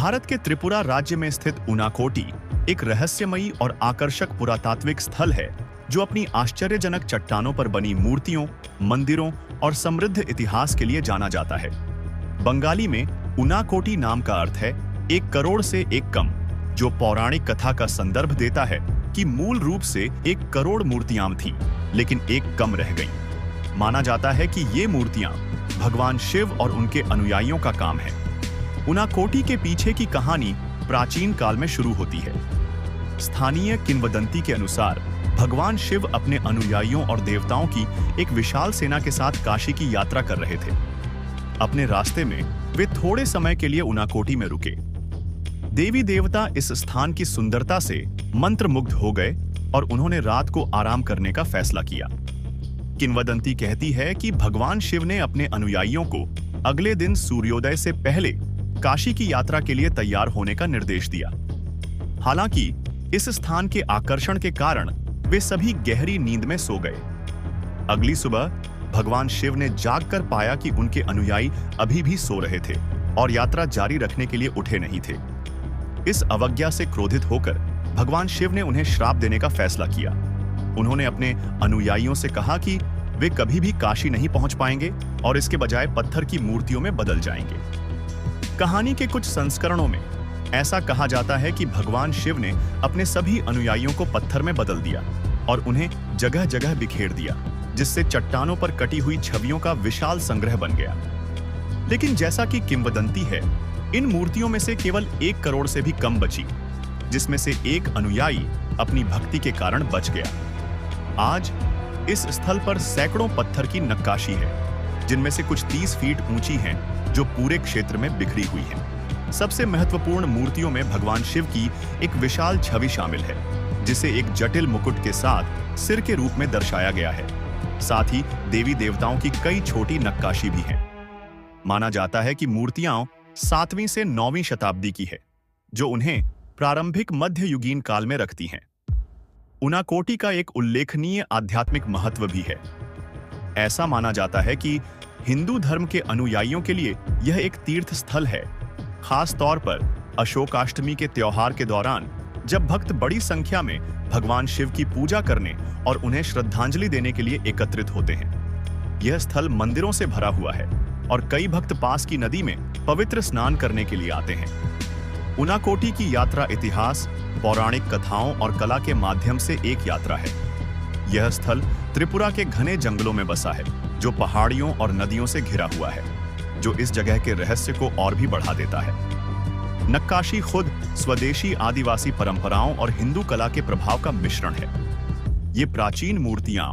भारत के त्रिपुरा राज्य में स्थित उनाकोटी एक रहस्यमयी और आकर्षक पुरातात्विक स्थल है जो अपनी आश्चर्यजनक चट्टानों पर बनी मूर्तियों, मंदिरों और समृद्ध इतिहास के लिए जाना जाता है। बंगाली में उनाकोटी नाम का अर्थ है 1 करोड़ से एक कम, जो पौराणिक कथा का संदर्भ देता है कि मूल रूप से 1 करोड़ मूर्तियां थीं, लेकिन एक कम रह गईं। माना जाता है कि ये मूर्तियां भगवान शिव और उनके अनुयायियों का काम है। उनाकोटी के पीछे की कहानी प्राचीन काल में शुरू होती है। स्थानीय किंवदंती के अनुसार भगवान शिव अपने अनुयायियों और देवताओं की एक विशाल सेना के साथ काशी की यात्रा कर रहे थे। अपने रास्ते में वे थोड़े समय के लिए उनाकोटी में रुके। देवी देवता इस स्थान की सुंदरता से मंत्रमुग्ध हो गए और उन्होंने रात को आराम करने का फैसला किया। किंवदंती कहती है कि भगवान शिव ने अपने अनुयायियों को अगले दिन सूर्योदय से पहले काशी की यात्रा के लिए तैयार होने का निर्देश दिया। हालांकि इस स्थान के आकर्षण के कारण वे सभी गहरी नींद में सो गए। अगली सुबह भगवान शिव ने जागकर पाया कि उनके अनुयायी अभी भी सो रहे थे और यात्रा जारी रखने के लिए उठे नहीं थे। इस अवज्ञा से क्रोधित होकर भगवान शिव ने उन्हें श्राप देने का फैसला किया। उन्होंने अपने अनुयायियों से कहा कि वे कभी भी काशी नहीं पहुंच पाएंगे और इसके बजाय पत्थर की मूर्तियों में बदल जाएंगे। कहानी के कुछ संस्करणों में ऐसा कहा जाता है कि भगवान शिव ने अपने सभी अनुयायियों को पत्थर में बदल दिया और उन्हें जगह जगह बिखेर दिया, जिससे चट्टानों पर कटी हुई छवियों का विशाल संग्रह बन गया। लेकिन जैसा कि किंवदंती है, इन मूर्तियों में से केवल 1 करोड़ से भी कम बची, जिसमें से एक अनुयायी अपनी भक्ति के कारण बच गया। आज इस स्थल पर सैकड़ों पत्थर की नक्काशी है, जिनमें से कुछ 30 फीट ऊंची हैं, जो पूरे क्षेत्र में बिखरी हुई हैं। सबसे महत्वपूर्ण मूर्तियों में भगवान शिव की एक विशाल छवि शामिल है, जिसे एक जटिल मुकुट के साथ सिर के रूप में दर्शाया गया है। साथ ही देवी देवताओं की कई छोटी नक्काशी भी हैं। माना जाता है कि मूर्तियां 7वीं से 9वीं शताब्दी की है, जो उन्हें प्रारंभिक मध्ययुगीन काल में रखती हैं। उनाकोटी का एक उल्लेखनीय आध्यात्मिक महत्व भी है। ऐसा माना जाता है कि हिंदू धर्म के अनुयायियों के लिए यह एक तीर्थ स्थल है, खास तौर पर अशोकाष्टमी के त्योहार के दौरान, जब भक्त बड़ी संख्या में भगवान शिव की पूजा करने और उन्हें श्रद्धांजलि देने के लिए एकत्रित होते हैं। यह स्थल मंदिरों से भरा हुआ है और कई भक्त पास की नदी में पवित्र स्नान करने के लिए आते हैं। उनाकोटी की यात्रा इतिहास, पौराणिक कथाओं और कला के माध्यम से एक यात्रा है। यह स्थल त्रिपुरा के घने जंगलों में बसा है, जो पहाड़ियों और नदियों से घिरा हुआ है, जो इस जगह के रहस्य को और भी बढ़ा देता है। नक्काशी खुद स्वदेशी आदिवासी परंपराओं और हिंदू कला के प्रभाव का मिश्रण है। ये प्राचीन मूर्तियां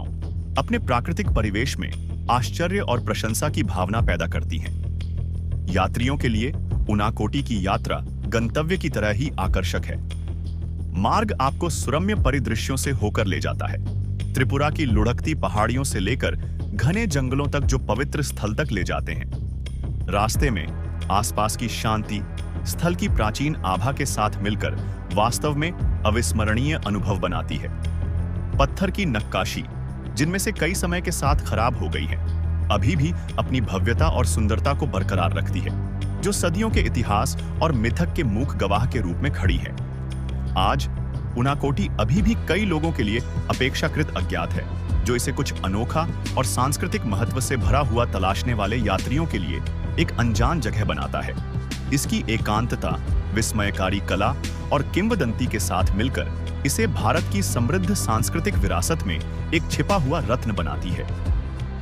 अपने प्राकृतिक परिवेश में आश्चर्य और प्रशंसा की भावना पैदा करती हैं। यात्रियों के लिए उनाकोटी की यात्रा गंतव्य की तरह ही आकर्षक है। मार्ग आपको सुरम्य परिदृश्यों से होकर ले जाता है, त्रिपुरा की लुढ़कती पहाड़ियों से लेकर घने जंगलों तक, जो पवित्र स्थल तक ले जाते हैं। रास्ते में आसपास की शांति स्थल की प्राचीन आभा के साथ मिलकर वास्तव में अविस्मरणीय अनुभव बनाती है। पत्थर की नक्काशी, जिनमें से कई समय के साथ खराब हो गई है, अभी भी अपनी भव्यता और सुंदरता को बरकरार रखती है, जो सदियों के इतिहास और मिथक के मूक गवाह के रूप में खड़ी है। आज उनाकोटी अभी भी कई लोगों के लिए अपेक्षाकृत अज्ञात है, जो इसे कुछ अनोखा और सांस्कृतिक महत्व से भरा हुआ तलाशने वाले यात्रियों के लिए एक अनजान जगह बनाता है। इसकी एकांतता, विस्मयकारी कला और किंवदंती के साथ मिलकर इसे भारत की समृद्ध सांस्कृतिक विरासत में एक छिपा हुआ रत्न बनाती है।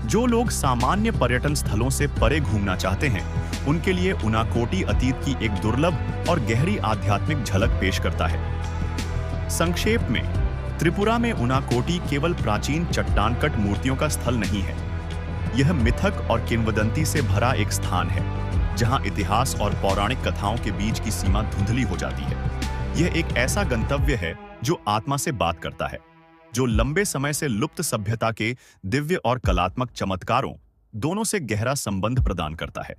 जो लोग सामान्य पर्यटन स्थलों से परे घूमना चाहते हैं, उनके लिए उनाकोटी अतीत की एक दुर्लभ और गहरी आध्यात्मिक झलक पेश करता है। संक्षेप में, त्रिपुरा में उनाकोटी केवल प्राचीन चट्टानकट मूर्तियों का स्थल नहीं है। यह मिथक और किंवदंती से भरा एक स्थान है, जहां इतिहास और पौराणिक कथाओं के बीच की सीमा धुंधली हो जाती है। यह एक ऐसा गंतव्य है जो आत्मा से बात करता है, जो लंबे समय से लुप्त सभ्यता के दिव्य और कलात्मक चमत्कारों दोनों से गहरा संबंध प्रदान करता है।